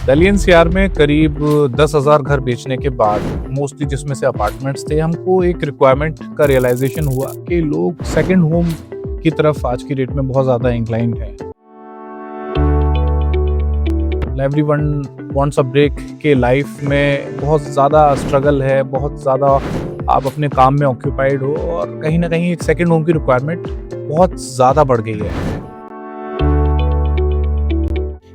Delhi NCR में करीब 10,000 घर बेचने के बाद, मोस्टली जिसमें से अपार्टमेंट्स थे, हमको एक रिक्वायरमेंट का रियलाइजेशन हुआ कि लोग सेकंड होम की तरफ आज की डेट में बहुत ज़्यादा इंक्लाइंड हैं। एवरीवन वांट्स अ ब्रेक के लाइफ में बहुत ज़्यादा स्ट्रगल है, बहुत ज़्यादा आप अपने काम में ऑक्यूपाइड हो और कहीं ना कहीं एक सेकंड होम की रिक्वायरमेंट बहुत ज़्यादा बढ़ गई है,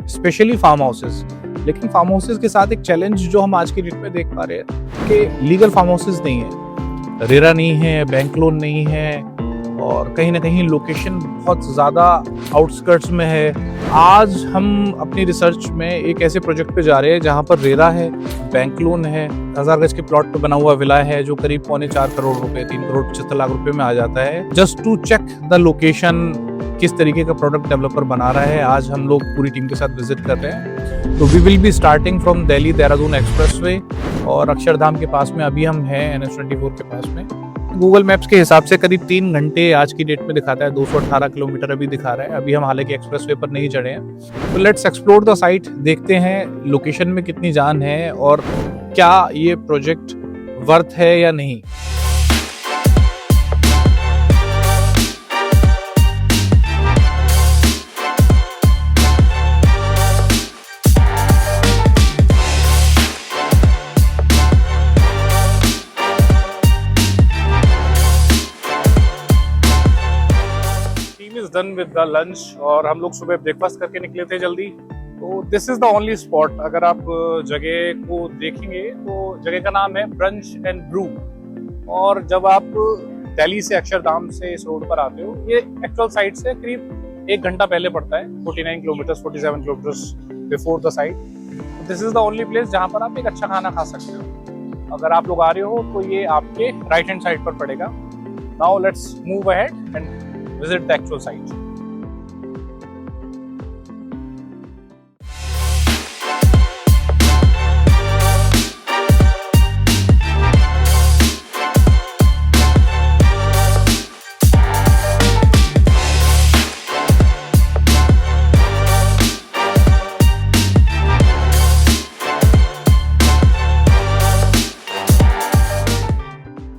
स्पेशली फार्म हाउसेस। लेकिन फार्म हाउसेस के साथ एक चैलेंज जो हम आज की डेट में देख पा रहे हैं कि लीगल फार्म हाउसेस नहीं है, रेरा नहीं है, बैंक लोन नहीं है और कहीं ना कहीं लोकेशन बहुत ज़्यादा आउटस्कर्ट्स में है। आज हम अपनी रिसर्च में एक ऐसे प्रोजेक्ट पे जा रहे हैं जहाँ पर रेरा है, बैंक लोन है, 1000 गज के प्लॉट पे बना हुआ विला है जो करीब 3.25 करोड़ रुपए, 3 करोड़ 75 लाख रुपए में आ जाता है। Just to check the location, किस तरीके का प्रोडक्ट डेवलपर बना रहा है, आज हम लोग पूरी टीम के साथ विजिट कर रहे हैं। तो we will be starting from Delhi Dehradun expressway और अक्षरधाम के पास में अभी हम हैं, NH24 के पास में। गूगल मैप्स के हिसाब से करीब 3 घंटे आज की डेट में दिखाता है, 218 किलोमीटर अभी दिखा रहा है। अभी हम हालांकि एक्सप्रेसवे पर नहीं चढ़े हैं। तो लेट्स एक्सप्लोर द साइट, देखते हैं लोकेशन में कितनी जान है और क्या ये प्रोजेक्ट वर्थ है या नहीं। डन विद द लंच और हम लोग सुबह ब्रेकफास्ट करके निकले थे जल्दी। तो this is the only spot. अगर आप जगह को देखेंगे तो जगह का नाम है ब्रंच एंड ब्रू। और जब आप दिल्ली से अक्षरधाम से इस रोड पर आते हो, ये एक्चुअल साइट से करीब 1 घंटा पहले पड़ता है, 47 kilometres before the site. This is the only place जहाँ पर आप एक अच्छा खाना खा सकते हो। अगर आप लोग आ रहे हो तो ये आपके राइट हैंड साइड पर पड़ेगा। Now let's move ahead and visit the actual site.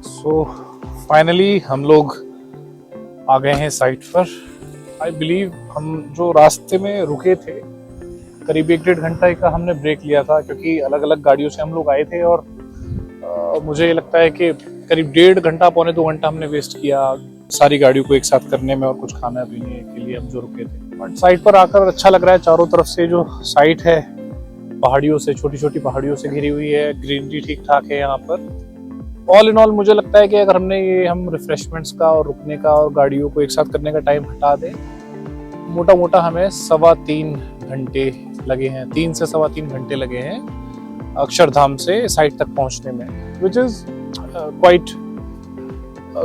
So finally हम लोग आ गए हैं साइट पर। आई बिलीव हम जो रास्ते में रुके थे करीब 1-1.5 घंटा का हमने ब्रेक लिया था, क्योंकि अलग अलग गाड़ियों से हम लोग आए थे और मुझे लगता है कि करीब 1.5 घंटा 2 घंटा हमने वेस्ट किया सारी गाड़ियों को एक साथ करने में और कुछ खाना पीने के लिए हम जो रुके थे। बट साइट पर आकर अच्छा लग रहा है। चारों तरफ से जो साइट है पहाड़ियों से, छोटी छोटी पहाड़ियों से घिरी हुई है, ग्रीनरी ठीक ठाक है यहाँ पर। ऑल इन ऑल मुझे लगता है कि अगर हम रिफ्रेशमेंट्स का और रुकने का और गाड़ियों को एक साथ करने का टाइम हटा दें, मोटा मोटा हमें 3.25 घंटे लगे हैं, 3 से 3.25 घंटे लगे हैं अक्षरधाम से साइट तक पहुंचने में, विच इज क्वाइट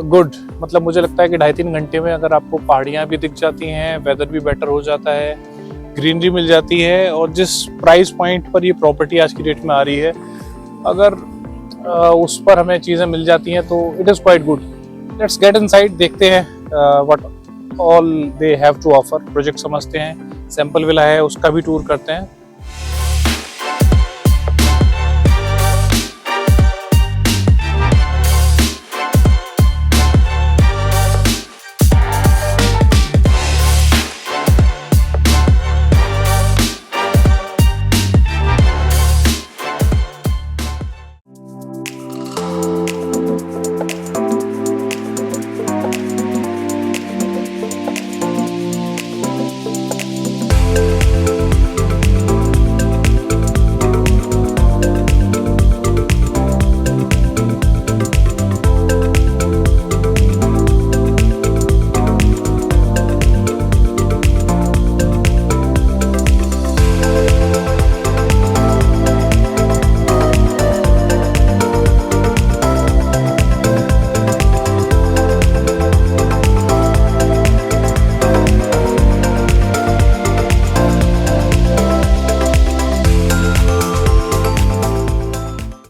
गुड। मतलब मुझे लगता है कि 2.5-3 घंटे में अगर आपको पहाड़ियाँ भी दिख जाती हैं, वेदर भी बेटर हो जाता है, ग्रीनरी मिल जाती है और जिस प्राइस पॉइंट पर ये प्रॉपर्टी आज की डेट में आ रही है, अगर उस पर हमें चीज़ें मिल जाती हैं तो it is quite good. Let's get inside, देखते हैं what all they have to offer. Project समझते हैं, सैंपल विला है उसका भी टूर करते हैं।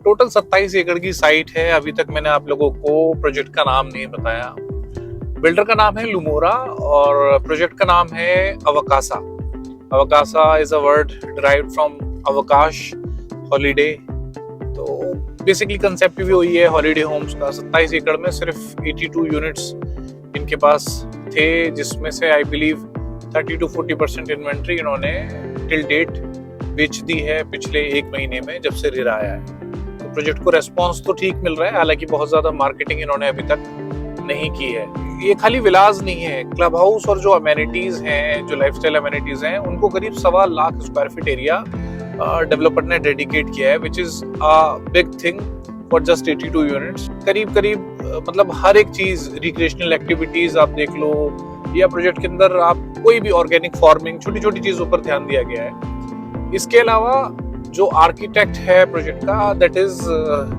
टोटल 27 एकड़ की साइट है। अभी तक मैंने आप लोगों को प्रोजेक्ट का नाम नहीं बताया। बिल्डर का नाम है लुमोरा और प्रोजेक्ट का नाम है Avakasa. Avakasa is a word derived from avakash holiday. तो बेसिकली कंसेप्ट भी वही है हॉलीडे होम्स का। 27 एकड़ में सिर्फ 82 यूनिट्स इनके पास थे, जिसमें से आई बिलीव 30 to 40% इन्वेंट्री इन्होंने टिल डेट बेच दी है पिछले 1 महीने में, जब से रेरा आया है। तो प्रोजेक्ट को रेस्पॉन्स तो ठीक मिल रहा है, हालांकि बहुत ज्यादा मार्केटिंग इन्होंने अभी तक नहीं की है। ये खाली विलास नहीं है, क्लब हाउस और जो अमेनिटीज हैं, जो लाइफस्टाइल अमेनिटीज हैं, उनको करीब 1.25 lakh square feet area developer ने डेडिकेट किया है, which is a big thing for just 82 units. करीब मतलब हर एक चीज, रिक्रिएशनल एक्टिविटीज आप देख लो, या प्रोजेक्ट के अंदर आप कोई भी ऑर्गेनिक फार्मिंग, छोटी छोटी चीजों पर ध्यान दिया गया है। इसके अलावा जो आर्किटेक्ट है प्रोजेक्ट का, दैट इज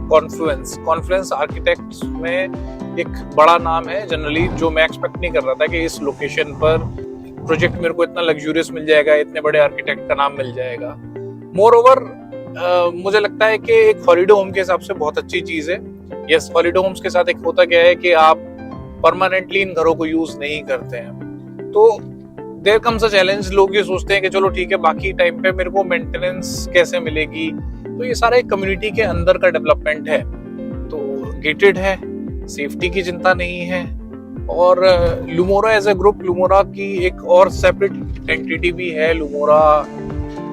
कॉन्फ्लुएंस आर्किटेक्ट्स में एक बड़ा नाम है जनरली, जो मैं एक्सपेक्ट नहीं कर रहा था कि इस लोकेशन पर प्रोजेक्ट मेरे को इतना लग्जूरियस मिल जाएगा, इतने बड़े आर्किटेक्ट का नाम मिल जाएगा। मोर ओवर मुझे लगता है कि एक हॉलीडे होम के हिसाब से बहुत अच्छी चीज है। यस, हॉलीडे होम्स के साथ एक होता क्या है कि आप परमानेंटली इन घरों को यूज नहीं करते हैं, तो देयर कम्स अ चैलेंज। लोग ये सोचते हैं कि चलो ठीक है, बाकी टाइम पे मेरे को मेंटेनेंस कैसे मिलेगी। तो ये सारा एक कम्युनिटी के अंदर का डेवलपमेंट है, तो गेटेड है, सेफ्टी की चिंता नहीं है। और लुमोरा एज ए ग्रुप, लुमोरा की एक और सेपरेट एंटिटी भी है, लुमोरा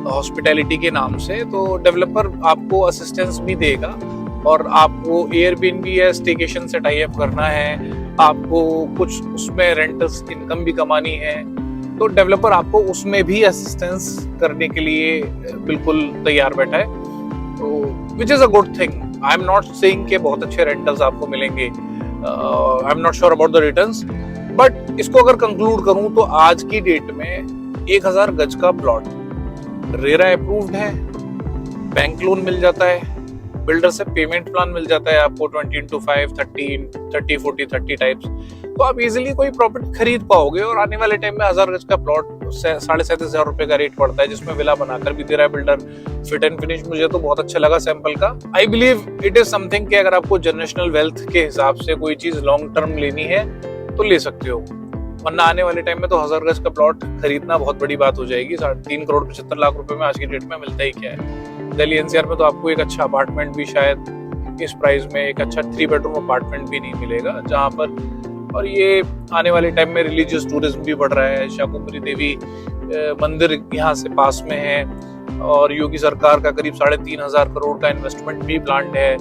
हॉस्पिटैलिटी के नाम से। तो डेवलपर आपको असिस्टेंस भी देगा, और आपको एयरबीएनबी या स्टेकेशन से टाई अप करना है, आपको कुछ उसमें रेंटल्स इनकम भी कमानी है, तो डेवलपर आपको उसमें भी असिस्टेंस करने के लिए बिल्कुल तैयार बैठा है। तो which is a good thing. I am not saying कि बहुत अच्छे रेंटल्स आपको मिलेंगे, I am not sure about the returns, but इसको अगर कंक्लूड करूं तो आज की डेट में 1000 गज का प्लॉट रेरा अप्रूव्ड है, बैंक लोन मिल जाता है, बिल्डर से पेमेंट प्लान मिल जाता है आपको 20x5, 30, 40, 30 टाइप्स। तो आप इजीली कोई प्रॉपर्टी खरीद पाओगे, और आने वाले टाइम में 1000 गज का प्लॉट 37,500 रुपए का रेट पड़ता है, जिसमें विला बनाकर भी दे रहा है बिल्डर, फिट एंड फिनिश। मुझे तो बहुत अच्छा लगा सैंपल का। I believe it is something कि अगर आपको जनरेशनल वेल्थ के हिसाब से कोई चीज लॉन्ग टर्म लेनी है तो ले सकते हो, वरना आने वाले टाइम में तो 1000 गज का प्लॉट खरीदना बहुत बड़ी बात हो जाएगी। 3 करोड़ 75 लाख रुपए में आज की डेट में मिलता ही क्या है। दिल्ली एनसीआर में तो आपको एक अच्छा अपार्टमेंट भी शायद इस प्राइस में, एक अच्छा 3 बेडरूम अपार्टमेंट भी नहीं मिलेगा जहाँ पर। और ये आने वाले टाइम में रिलीजियस टूरिज्म भी बढ़ रहा है। शाकुंभरी देवी मंदिर यहाँ से पास में है, और योगी सरकार का करीब 3,500 करोड़ का इन्वेस्टमेंट भी प्लान्ड है।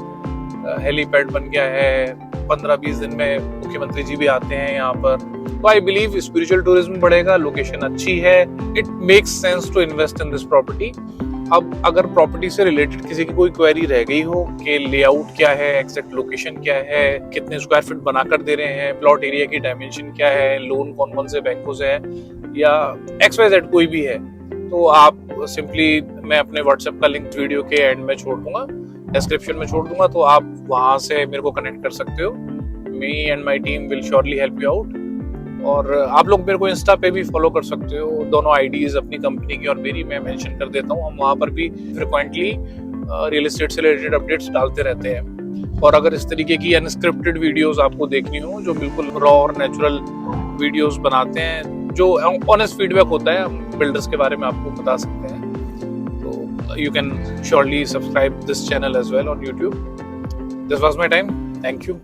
हेलीपैड बन गया है, 15-20 दिन में मुख्यमंत्री जी भी आते हैं यहाँ पर। तो आई बिलीव स्पिरिचुअल टूरिज्म बढ़ेगा, लोकेशन अच्छी है, it makes sense to invest in this property. अब अगर प्रॉपर्टी से रिलेटेड किसी की कोई क्वेरी रह गई हो कि लेआउट क्या है, एग्जैक्ट लोकेशन क्या है, कितने स्क्वायर फीट बनाकर दे रहे हैं, प्लॉट एरिया की डायमेंशन क्या है, लोन कौन कौन से बैंकों से है, या XYZ कोई भी है, तो आप सिंपली, मैं अपने व्हाट्सएप का लिंक वीडियो के एंड में छोड़ दूंगा, डिस्क्रिप्शन में छोड़ दूंगा, तो आप वहां से मेरे को कनेक्ट कर सकते हो। Me and my team will surely help you out. और आप लोग मेरे को इंस्टा पे भी फॉलो कर सकते हो, दोनों आईडीज अपनी कंपनी की और मेरी मैं मेंशन कर देता हूँ। हम वहाँ पर भी फ्रिक्वेंटली रियल एस्टेट से रिलेटेड अपडेट्स डालते रहते हैं। और अगर इस तरीके की अनस्क्रिप्टेड वीडियोस आपको देखनी हो, जो बिल्कुल रॉ और नेचुरल वीडियोस बनाते हैं, जो ऑनेस्ट फीडबैक होता है, हम बिल्डर्स के बारे में आपको बता सकते हैं, तो you can surely subscribe this channel as well on YouTube. This was my time. Thank you.